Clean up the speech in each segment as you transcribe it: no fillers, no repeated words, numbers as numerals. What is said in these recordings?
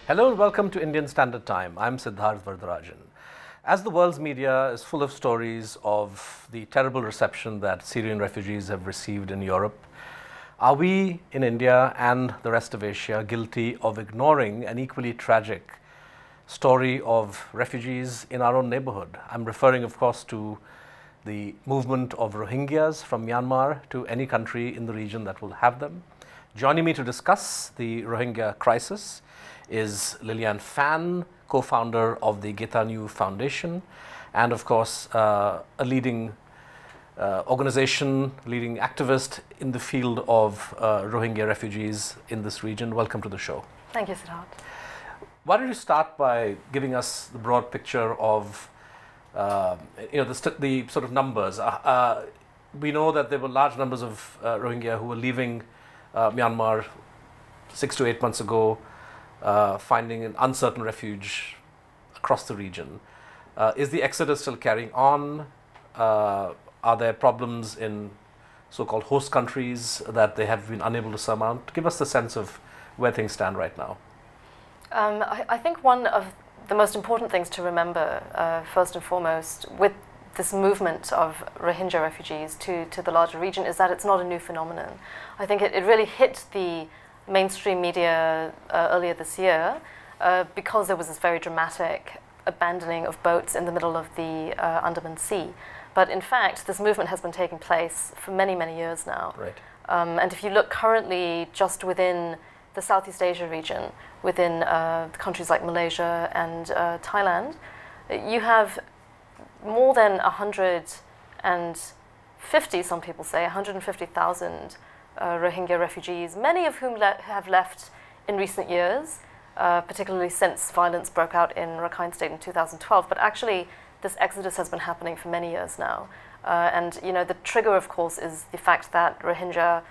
Hello and welcome to Indian Standard Time. I'm Siddharth Varadarajan. As the world's media is full of stories of the terrible reception that Syrian refugees have received in Europe, are we in India and the rest of Asia guilty of ignoring an equally tragic story of refugees in our own neighborhood? I'm referring, of course, to the movement of Rohingyas from Myanmar to any country in the region that will have them. Joining me to discuss the Rohingya crisis is Lilianne Fan, co-founder of the Geutanyoe Foundation, and of course a leading organization, leading activist in the field of Rohingya refugees in this region. Welcome to the show. Thank you, Siddharth. Why don't you start by giving us the broad picture of the sort of numbers. We know that there were large numbers of Rohingya who were leaving Myanmar 6 to 8 months ago, finding an uncertain refuge across the region. Is the exodus still carrying on? Are there problems in so-called host countries that they have been unable to surmount? Give us the sense of where things stand right now. I think one of the most important things to remember, first and foremost, with this movement of Rohingya refugees to the larger region is that it's not a new phenomenon. I think it really hit the mainstream media earlier this year because there was this very dramatic abandoning of boats in the middle of the Andaman Sea. But in fact, this movement has been taking place for many, many years now. Right. And if you look currently just within the Southeast Asia region, within countries like Malaysia and Thailand, you have more than 150, some people say, 150,000 Rohingya refugees, many of whom have left in recent years, particularly since violence broke out in Rakhine State in 2012. But actually, this exodus has been happening for many years now. And the trigger, of course, is the fact that Rohingya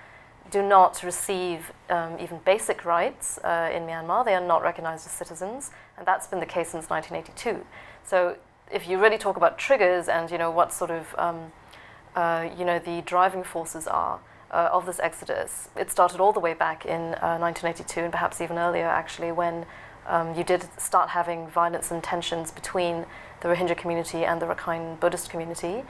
do not receive even basic rights in Myanmar. They are not recognized as citizens, and that's been the case since 1982. So if you really talk about triggers and what sort of the driving forces are of this exodus, it started all the way back in 1982 and perhaps even earlier actually, when you did start having violence and tensions between the Rohingya community and the Rakhine Buddhist community,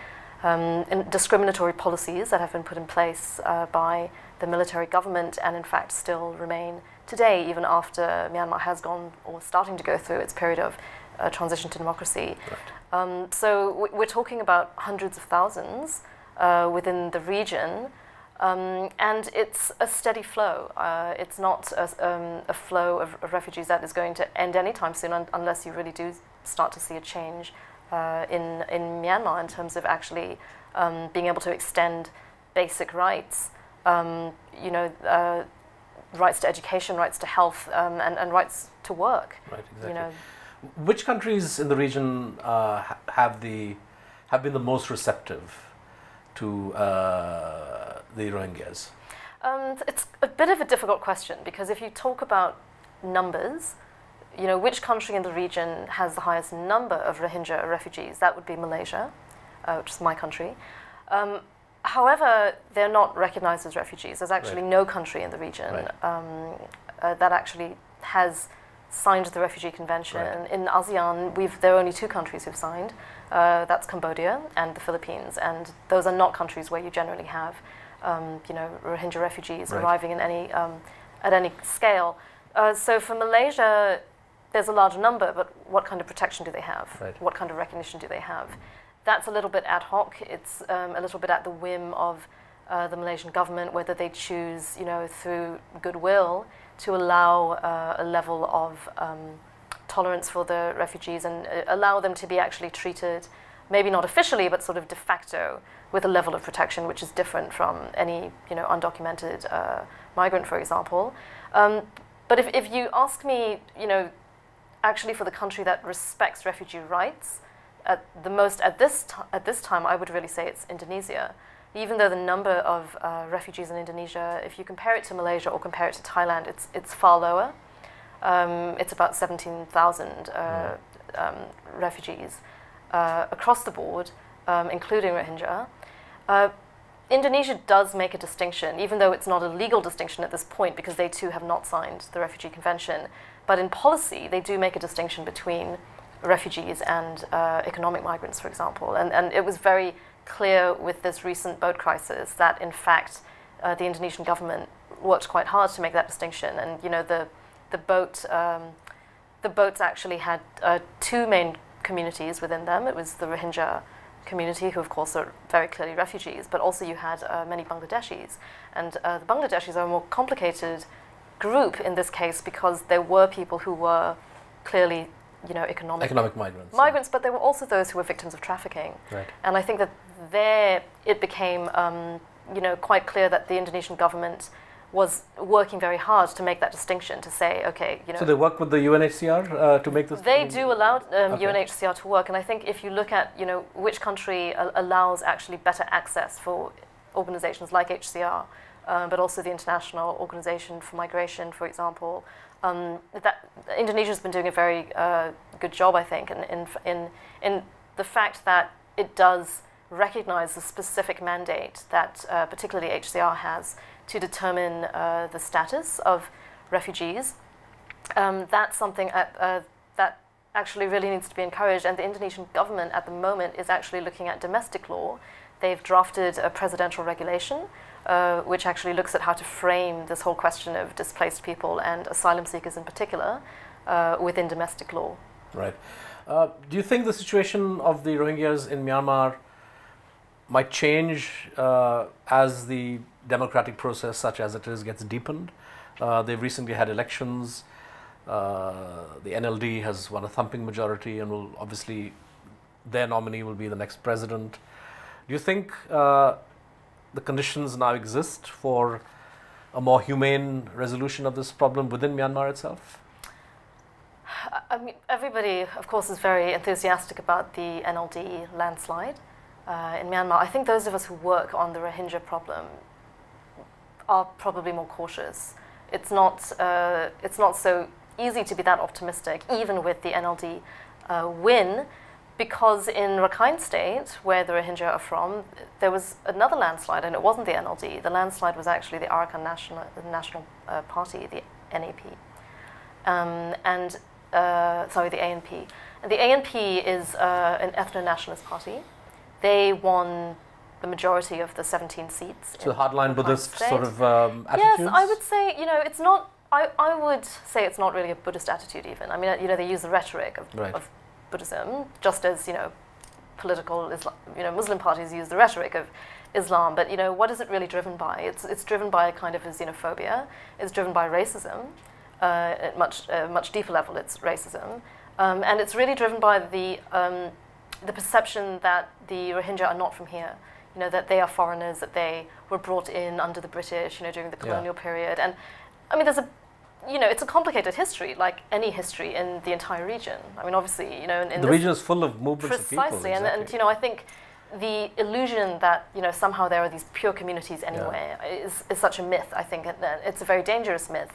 and discriminatory policies that have been put in place by the military government and in fact still remain today, even after Myanmar has gone or starting to go through its period of transition to democracy. Right. So we're talking about hundreds of thousands within the region, and it's a steady flow. It's not a flow of refugees that is going to end anytime soon unless you really do start to see a change in Myanmar in terms of actually being able to extend basic rights, rights to education, rights to health, and rights to work. Right, exactly. Which countries in the region have been the most receptive to the Rohingyas? It's a bit of a difficult question because if you talk about numbers, which country in the region has the highest number of Rohingya refugees? That would be Malaysia, which is my country. However, they're not recognized as refugees. There's actually no country in the region that actually has signed the Refugee Convention. Right. In ASEAN, there are only two countries who've signed. That's Cambodia and the Philippines, and those are not countries where you generally have, Rohingya refugees arriving in any at any scale. So for Malaysia, there's a large number, but what kind of protection do they have? Right. What kind of recognition do they have? That's a little bit ad hoc. It's a little bit at the whim of the Malaysian government, whether they choose, through goodwill, to allow a level of tolerance for the refugees and allow them to be actually treated, maybe not officially, but sort of de facto, with a level of protection which is different from any undocumented migrant, for example. But if you ask me, actually for the country that respects refugee rights the most at this time, I would really say it's Indonesia. Even though the number of refugees in Indonesia, if you compare it to Malaysia or compare it to Thailand, it's far lower. It's about 17,000 refugees across the board, including Rohingya. Indonesia does make a distinction, even though it's not a legal distinction at this point, because they too have not signed the Refugee Convention. But in policy, they do make a distinction between refugees and economic migrants, for example. And it was very clear with this recent boat crisis that, in fact, the Indonesian government worked quite hard to make that distinction. And the boats actually had two main communities within them. It was the Rohingya community, who of course are very clearly refugees, but also you had many Bangladeshis. And the Bangladeshis are a more complicated group in this case, because there were people who were clearly, economic migrants. Migrants, but there were also those who were victims of trafficking. Right. And I think that there it became, quite clear that the Indonesian government was working very hard to make that distinction, to say, okay, So they work with the UNHCR to make this? They do allow UNHCR to work, and I think if you look at, which country allows actually better access for organizations like HCR, but also the International Organization for Migration, for example, that Indonesia's been doing a very good job, I think, in the fact that it does recognize the specific mandate that particularly HCR has to determine the status of refugees. That's something that actually really needs to be encouraged, and the Indonesian government at the moment is actually looking at domestic law. They've drafted a presidential regulation which actually looks at how to frame this whole question of displaced people and asylum seekers in particular within domestic law. Right. Do you think the situation of the Rohingyas in Myanmar might change as the democratic process, such as it is, gets deepened? They've recently had elections. The NLD has won a thumping majority, and will obviously, their nominee will be the next president. Do you think the conditions now exist for a more humane resolution of this problem within Myanmar itself? I mean, everybody, of course, is very enthusiastic about the NLD landslide in Myanmar. I think those of us who work on the Rohingya problem are probably more cautious. It's not so easy to be that optimistic, even with the NLD win, because in Rakhine State, where the Rohingya are from, there was another landslide, and it wasn't the NLD. The landslide was actually the Arakan National Party, the NAP, sorry, the ANP. And the ANP is an ethno-nationalist party. They won the majority of the 17 seats. So hardline Buddhist sort of attitudes? Yes, I would say, it's not, I would say it's not really a Buddhist attitude even. I mean, they use the rhetoric of Buddhism, just as, political Islam, Muslim parties use the rhetoric of Islam, but, what is it really driven by? It's driven by a kind of a xenophobia. It's driven by racism. At much deeper level, it's racism. And it's really driven by the perception that the Rohingya are not from here. That they are foreigners, that they were brought in under the British, during the colonial period. And I mean, it's a complicated history, like any history in the entire region. I mean, obviously, in the region is full of movements of people. Precisely, and I think the illusion that somehow there are these pure communities anywhere is such a myth. I think it's a very dangerous myth,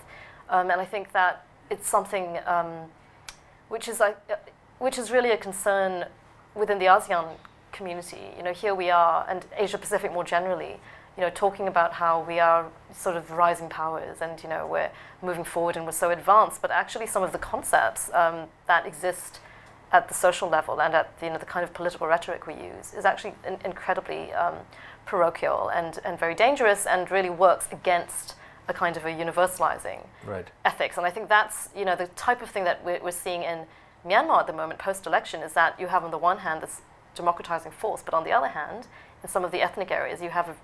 and I think that it's something which is really a concern within the ASEAN community. Here we are, and Asia Pacific more generally, talking about how we are sort of rising powers, and we're moving forward and we're so advanced, but actually some of the concepts that exist at the social level and at the kind of political rhetoric we use is actually incredibly parochial and very dangerous, and really works against a kind of a universalizing ethics. And I think that's the type of thing that we're seeing in Myanmar at the moment post-election, is that you have on the one hand this democratizing force, but on the other hand, in some of the ethnic areas, you have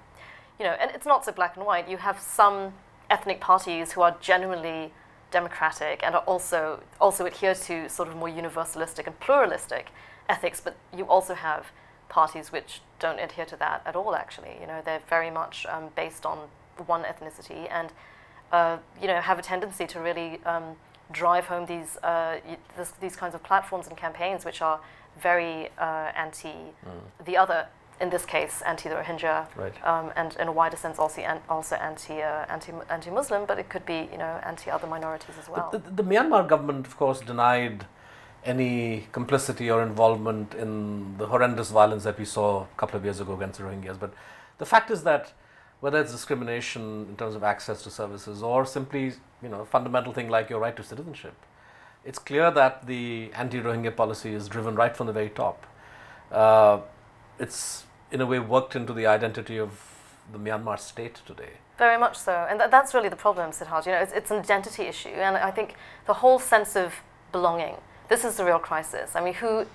and it's not so black and white. You have some ethnic parties who are genuinely democratic and are also adhere to sort of more universalistic and pluralistic ethics, but you also have parties which don't adhere to that at all, actually. They're very much based on one ethnicity, and have a tendency to really drive home these kinds of platforms and campaigns which are very anti the other, in this case, anti the Rohingya, and in a wider sense also anti-Muslim, but it could be anti other minorities as well. The Myanmar government, of course, denied any complicity or involvement in the horrendous violence that we saw a couple of years ago against the Rohingyas, but The fact is that whether it's discrimination in terms of access to services or simply, a fundamental thing like your right to citizenship, it's clear that the anti-Rohingya policy is driven right from the very top. It's in a way worked into the identity of the Myanmar state today. Very much so, and that's really the problem, Siddharth. It's an identity issue, and I think the whole sense of belonging. This is the real crisis. I mean, who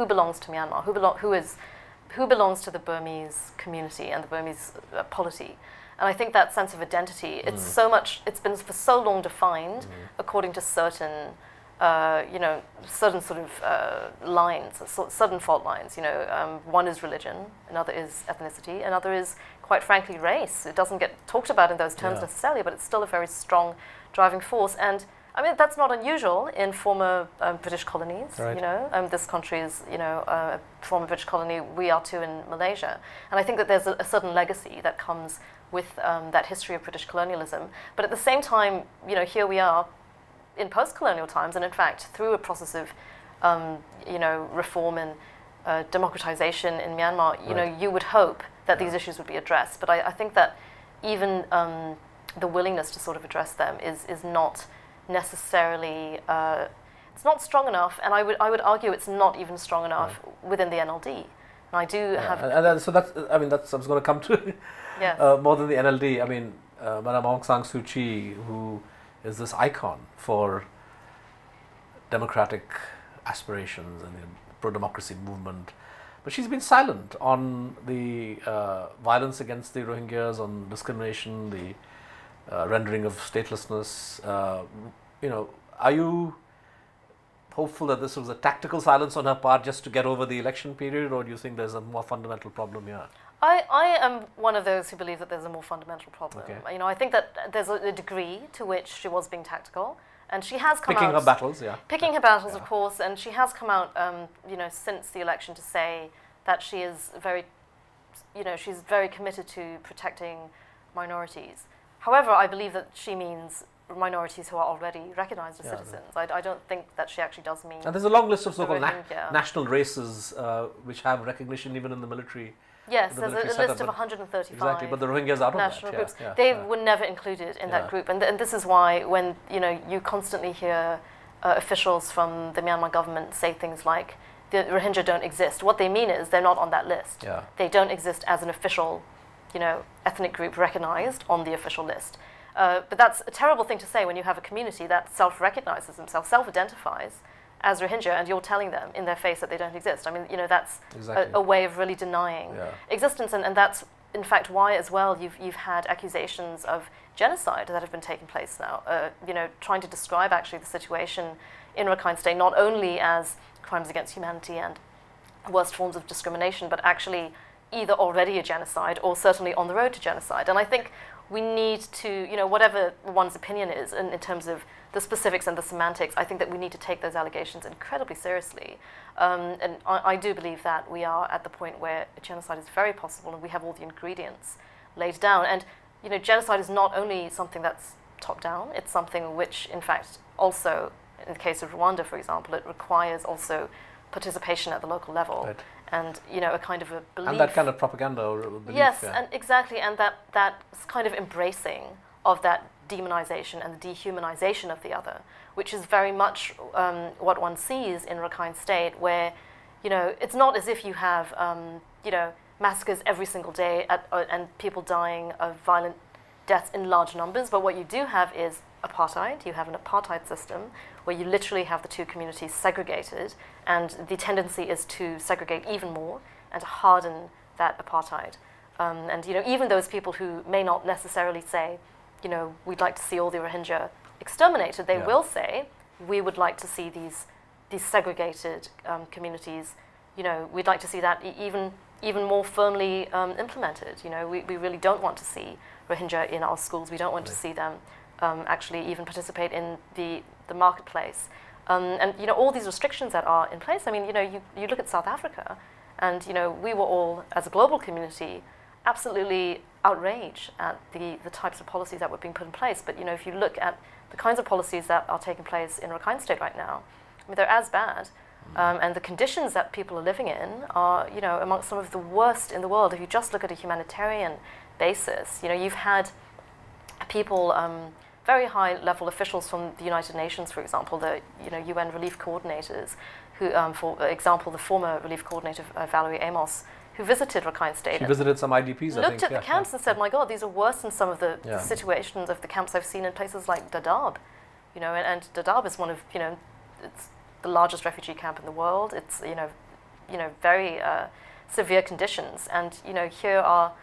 belongs to Myanmar? Who belongs to the Burmese community and the Burmese polity? And I think that sense of identity, it's been for so long defined according to certain, certain sort of lines, certain fault lines. One is religion, another is ethnicity, another is, quite frankly, race. It doesn't get talked about in those terms necessarily, but it's still a very strong driving force. And I mean, that's not unusual in former British colonies. Right. This country is, a former British colony. We are too in Malaysia, and I think that there's a certain legacy that comes with that history of British colonialism. But at the same time, here we are in post-colonial times, and in fact, through a process of, reform and democratization in Myanmar, you would hope that these issues would be addressed. But I think that even the willingness to sort of address them is not necessarily, it's not strong enough, and I would argue it's not even strong enough within the NLD. And I do have... And so that's, I was going to come to yes. More than the NLD. I mean, Madam Aung San Suu Kyi, who is this icon for democratic aspirations and the pro-democracy movement, but she's been silent on the violence against the Rohingyas, on discrimination, the rendering of statelessness. Are you hopeful that this was a tactical silence on her part just to get over the election period, or do you think there's a more fundamental problem here? I am one of those who believe that there's a more fundamental problem. Okay. I think that there's a degree to which she was being tactical, and she has come out... Picking her battles, Picking her battles, of course, and she has come out, since the election to say that she is very, she's very committed to protecting minorities. However, I believe that she means minorities who are already recognized as citizens. I don't think that she actually does mean... And there's a long list of so-called national races which have recognition even in the military. Yes, there's a list of 135 exactly, but the Rohingyas are out of national that. groups. They were never included in that group, and this is why when you constantly hear officials from the Myanmar government say things like the Rohingya don't exist. What they mean is they're not on that list. Yeah. They don't exist as an official, ethnic group recognized on the official list. But that's a terrible thing to say when you have a community that self-recognizes themselves, self-identifies as Rohingya, and you're telling them in their face that they don't exist. I mean, that's exactly. a way of really denying existence, and that's in fact why as well you've had accusations of genocide that have been taking place now. Trying to describe actually the situation in Rakhine State not only as crimes against humanity and worst forms of discrimination, but actually either already a genocide or certainly on the road to genocide. And I think we need to, whatever one's opinion is in terms of the specifics and the semantics, I think that we need to take those allegations incredibly seriously. And I do believe that we are at the point where a genocide is very possible and we have all the ingredients laid down. And, genocide is not only something that's top-down, it's something which, in fact, also, in the case of Rwanda, for example, it requires also participation at the local level. Right. And, a kind of a belief. And that kind of propaganda or belief. Yes, and exactly, and that kind of embracing of that demonization and the dehumanization of the other, which is very much what one sees in Rakhine State, where, it's not as if you have, massacres every single day and people dying of violent deaths in large numbers, but what you do have is apartheid. You have an apartheid system where you literally have the two communities segregated, and the tendency is to segregate even more and to harden that apartheid. And even those people who may not necessarily say, we'd like to see all the Rohingya exterminated, they will say, we would like to see these segregated communities, we'd like to see that even more firmly implemented. We really don't want to see Rohingya in our schools. We don't want to see them actually even participate in the marketplace. And all these restrictions that are in place, I mean, you look at South Africa, and we were all, as a global community, absolutely outraged at the types of policies that were being put in place. But if you look at the kinds of policies that are taking place in Rakhine State right now, I mean, they're as bad, And the conditions that people are living in are, you know, amongst some of the worst in the world. If you just look at a humanitarian basis, you know, you've had people, very high-level officials from the United Nations, for example, the, you know, UN relief coordinators, who, for example, the former relief coordinator, Valerie Amos, who visited Rakhine State. She visited some IDPs, looked at the camps and said, my God, these are worse than some of the situations of the camps I've seen in places like Dadaab. You know, and Dadaab is one of, you know, it's the largest refugee camp in the world. It's, you know, very severe conditions. And, you know, here are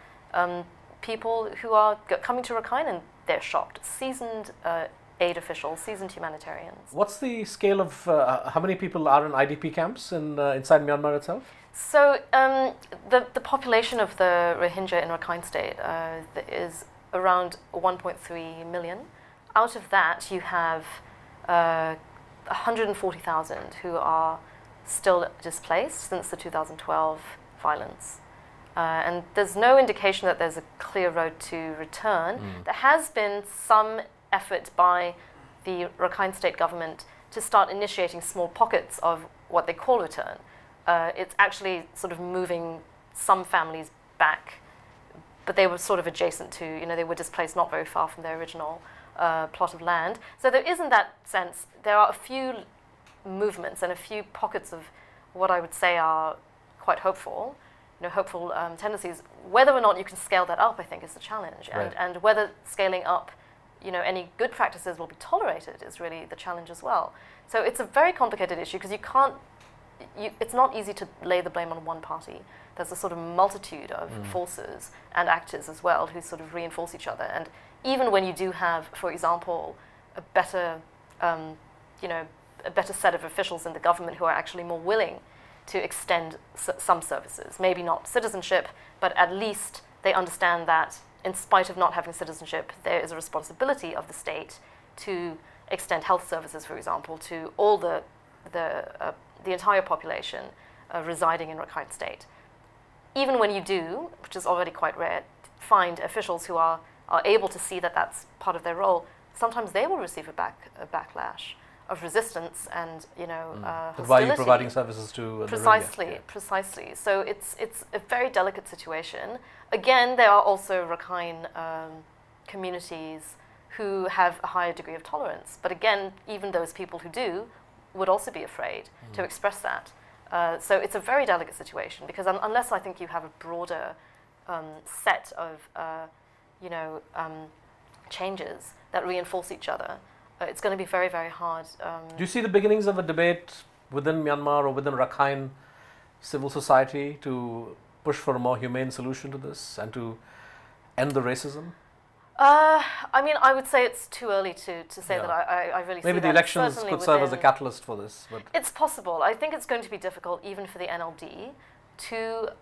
people who are coming to Rakhine and they're shocked. Seasoned aid officials, seasoned humanitarians. What's the scale of, how many people are in IDP camps inside Myanmar itself? So the population of the Rohingya in Rakhine State is around 1.3 million. Out of that, you have 140,000 who are still displaced since the 2012 violence. And there's no indication that there's a clear road to return. There has been some effort by the Rakhine State government to start initiating small pockets of what they call return. It's actually sort of moving some families back, but they were sort of adjacent to, you know, they were displaced not very far from their original plot of land. So there is, in that sense, there are a few movements and a few pockets of what I would say are quite hopeful, you know, hopeful tendencies. Whether or not you can scale that up, I think, is the challenge. Right. And whether scaling up, you know, any good practices will be tolerated is really the challenge as well. So it's a very complicated issue because you can't, it's not easy to lay the blame on one party. There's a sort of multitude of forces and actors as well who sort of reinforce each other. And even when you do have, for example, a better, you know, a better set of officials in the government who are actually more willing to extend some services, maybe not citizenship, but at least they understand that in spite of not having citizenship, there is a responsibility of the state to extend health services, for example, to all the entire population residing in Rakhine State. Even when you do, which is already quite rare, find officials who are able to see that that's part of their role, sometimes they will receive a backlash of resistance and, you know, hostility. Why are you providing services to Precisely, the Rohingya? precisely. So it's a very delicate situation. Again, there are also Rakhine communities who have a higher degree of tolerance. But again, even those people who do would also be afraid to express that. So it's a very delicate situation because unless I think you have a broader set of, you know, changes that reinforce each other, it's going to be very, very hard. Do you see the beginnings of a debate within Myanmar or within Rakhine civil society to push for a more humane solution to this and to end the racism? I mean, I would say it's too early to say that I really see that. Maybe the elections could serve as a catalyst for this. But it's possible. I think it's going to be difficult even for the NLD to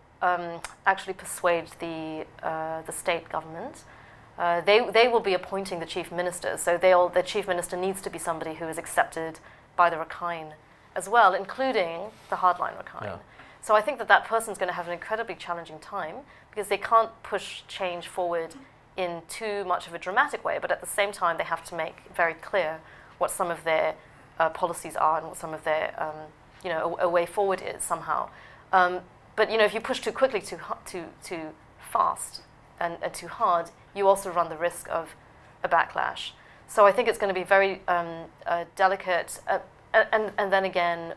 actually persuade the state government. They will be appointing the chief minister, so the chief minister needs to be somebody who is accepted by the Rakhine as well, including the hardline Rakhine. Yeah. So I think that person's going to have an incredibly challenging time because they can't push change forward in too much of a dramatic way, but at the same time they have to make very clear what some of their policies are and what some of their, you know, a way forward is somehow. But you know, if you push too quickly, too fast, and too hard, you also run the risk of a backlash. So I think it's going to be very delicate. And then again,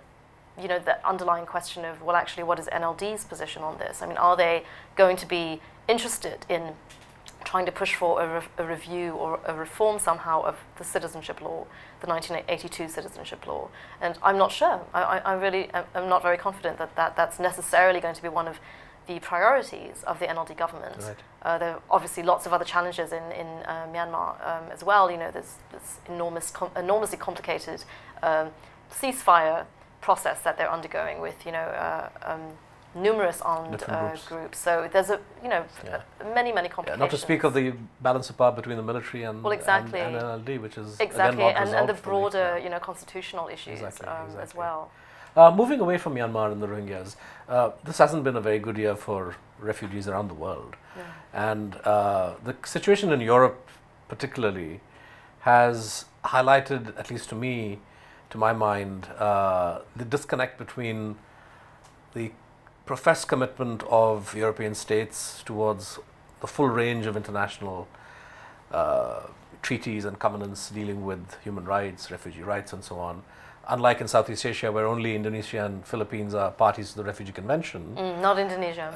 you know, the underlying question of, well, actually, what is NLD's position on this? I mean, are they going to be interested in trying to push for a review or a reform somehow of the citizenship law, the 1982 citizenship law? And I'm not sure. I really am not very confident that that's necessarily going to be one of the priorities of the NLD government. Right. There are obviously lots of other challenges in Myanmar as well. You know, there's this enormously complicated ceasefire process that they're undergoing with, you know, numerous armed groups. So there's many complications. Not to speak of the balance of power between the military and, well, exactly. and NLD, which is exactly, again, not and the resolved broader you know, constitutional issues as well. Moving away from Myanmar and the Rohingyas, this hasn't been a very good year for refugees around the world. Yeah. And the situation in Europe particularly has highlighted, at least to me, to my mind, the disconnect between the professed commitment of European states towards the full range of international treaties and covenants dealing with human rights, refugee rights, and so on. Unlike in Southeast Asia, where only Indonesia and Philippines are parties to the Refugee Convention. Not Indonesia,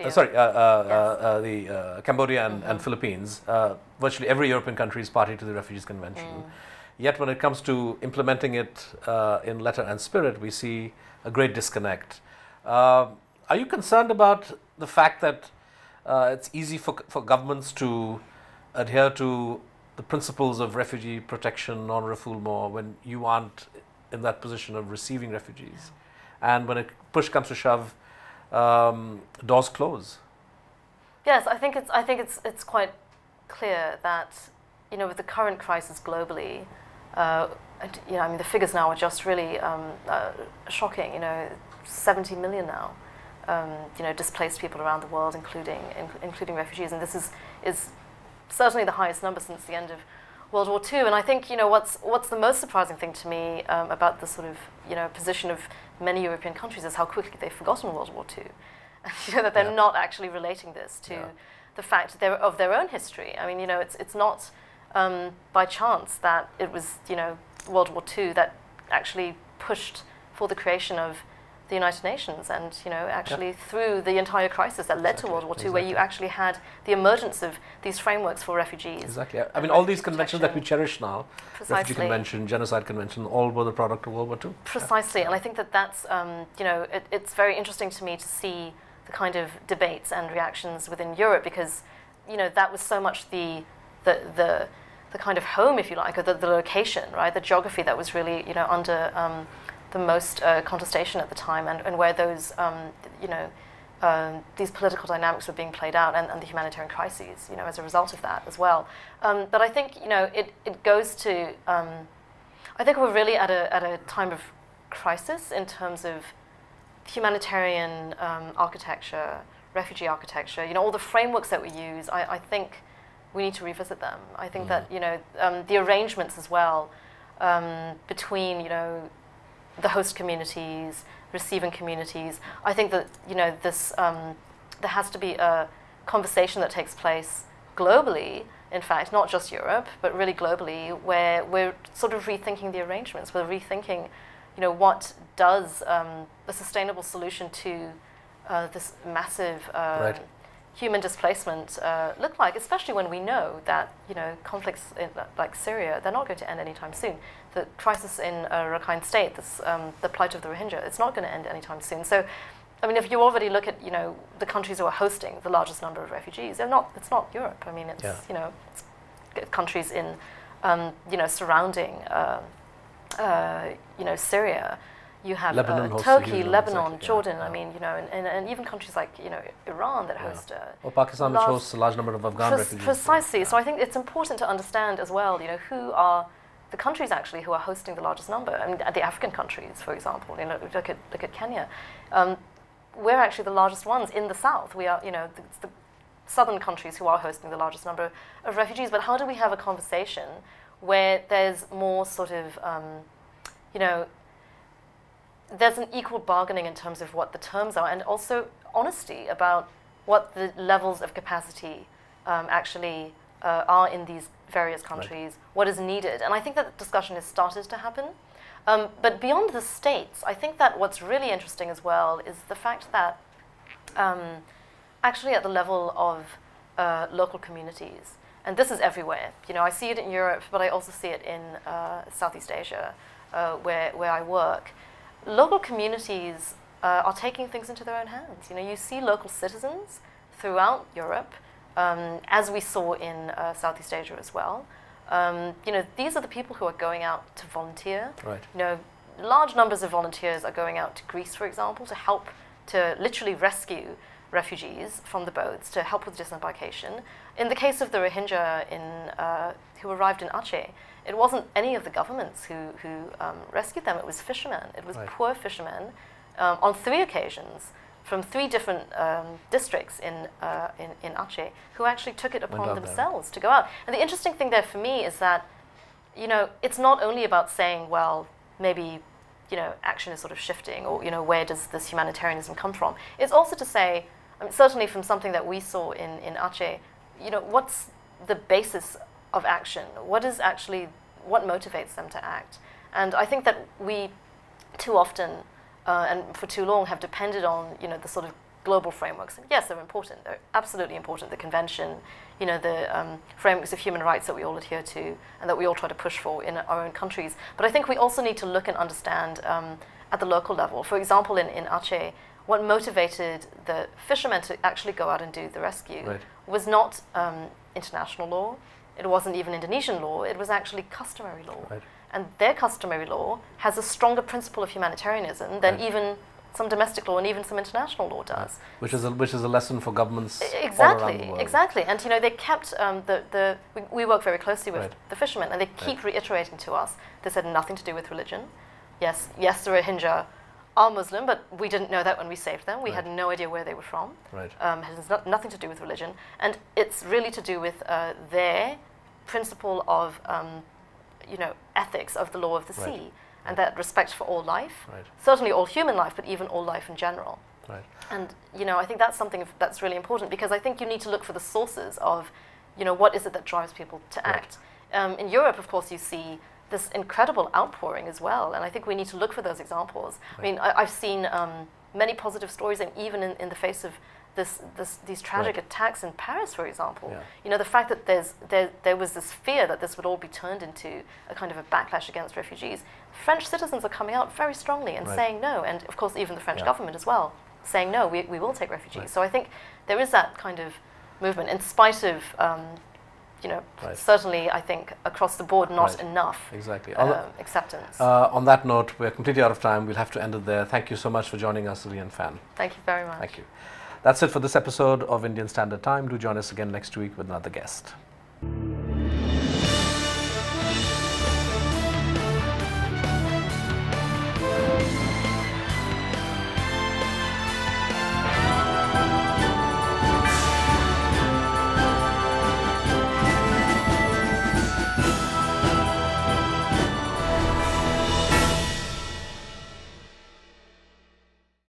Cambodia. The Cambodia and Philippines. Virtually every European country is party to the Refugees Convention. Yet when it comes to implementing it in letter and spirit, we see a great disconnect. Are you concerned about the fact that it's easy for governments to adhere to the principles of refugee protection, non-refoulement, when you aren't in that position of receiving refugees, and when push comes to shove, doors close? Yes, I think it's quite clear that, you know, with the current crisis globally, you know, I mean, the figures now are just really shocking. You know, 70 million now, you know, displaced people around the world, including refugees, and this is certainly the highest number since the end of World War II. And I think, you know, what's the most surprising thing to me about the sort of, you know, position of many European countries is how quickly they've forgotten World War II. You know, that they're not actually relating this to the fact of their own history. I mean, you know, it's not by chance that it was, you know, World War II that actually pushed for the creation of the United Nations, and, you know, actually through the entire crisis that led to World War II, where you actually had the emergence of these frameworks for refugees. Exactly. I mean, all these conventions that we cherish now, Refugee Convention, Genocide Convention, all were the product of World War II. Precisely, and I think that's, you know, it's very interesting to me to see the kind of debates and reactions within Europe, because, you know, that was so much the kind of home, if you like, or the location, right, the geography that was really, you know, under the most contestation at the time, and where those, you know, these political dynamics were being played out, and the humanitarian crises, you know, as a result of that as well. But I think, you know, it goes to, I think we're really at a time of crisis in terms of humanitarian architecture, refugee architecture, you know, all the frameworks that we use. I think we need to revisit them. I think that, you know, the arrangements as well between, you know, the host communities, receiving communities. I think that, you know, this there has to be a conversation that takes place globally, in fact, not just Europe, but really globally, where we're sort of rethinking the arrangements. We're rethinking, you know, what does a sustainable solution to this massive human displacement look like, especially when we know that, you know, conflicts like Syria, they're not going to end anytime soon. The crisis in Rakhine State, the plight of the Rohingya, it's not going to end anytime soon. So, I mean, if you already look at, you know, the countries who are hosting the largest number of refugees, it's not Europe. I mean, it's, you know, it's countries in, you know, surrounding, you know, Syria. You have Turkey, Lebanon, Jordan. I mean, you know, and even countries like, you know, Iran that host. Or Pakistan, which hosts a large number of Afghan refugees. Precisely. So I think it's important to understand as well, you know, who are the countries actually who are hosting the largest number. I mean, the African countries, for example. You know, look at Kenya. We're actually the largest ones in the south. We are, you know, the southern countries who are hosting the largest number of refugees. But how do we have a conversation where there's more sort of, you know, there's an equal bargaining in terms of what the terms are, and also honesty about what the levels of capacity actually are in these various countries, what is needed. And I think that discussion has started to happen. But beyond the states, I think that what's really interesting as well is the fact that actually at the level of local communities, and this is everywhere. You know, I see it in Europe, but I also see it in Southeast Asia, where I work. Local communities are taking things into their own hands. You know, you see local citizens throughout Europe, as we saw in Southeast Asia as well. You know, these are the people who are going out to volunteer. Right. You know, large numbers of volunteers are going out to Greece, for example, to help to literally rescue refugees from the boats, to help with disembarkation. In the case of the Rohingya who arrived in Aceh, it wasn't any of the governments who rescued them. It was fishermen. It was poor fishermen on 3 occasions from 3 different districts in Aceh who actually took it upon themselves to go out. And the interesting thing there for me is that, you know, it's not only about saying, well, maybe, you know, action is sort of shifting, or, you know, where does this humanitarianism come from? It's also to say, I mean, certainly from something that we saw in Aceh, you know, what's the basis of action? What motivates them to act? And I think that we too often and for too long have depended on, you know, the sort of global frameworks. And yes, they're important. They're absolutely important. The convention, you know, the frameworks of human rights that we all adhere to and that we all try to push for in our own countries. But I think we also need to look and understand at the local level. For example, in Aceh, what motivated the fishermen to actually go out and do the rescue was not international law. It wasn't even Indonesian law. It was actually customary law. And their customary law has a stronger principle of humanitarianism than even some domestic law and even some international law does. Which is a lesson for governments all around the world. Exactly. And, you know, they kept we work very closely with the fishermen, and they keep reiterating to us, this had nothing to do with religion. Yes, the Rohingya are Muslim, but we didn't know that when we saved them. We had no idea where they were from. It has nothing to do with religion. And it's really to do with their principle of, you know, ethics of the law of the sea, and that respect for all life, certainly all human life, but even all life in general. And, you know, I think that's something that's really important, because I think you need to look for the sources of, you know, what is it that drives people to act. In Europe, of course, you see this incredible outpouring as well, and I think we need to look for those examples. I mean, I've seen many positive stories, and even in the face of these tragic attacks in Paris, for example, you know, the fact that there was this fear that this would all be turned into a kind of a backlash against refugees. French citizens are coming out very strongly and saying no, and of course even the French government as well, saying no, we will take refugees. So I think there is that kind of movement, in spite of, you know, certainly I think across the board not enough acceptance. On that note, we're completely out of time. We'll have to end it there. Thank you so much for joining us, Lilianne Fan. Thank you very much. Thank you. That's it for this episode of Indian Standard Time. Do join us again next week with another guest.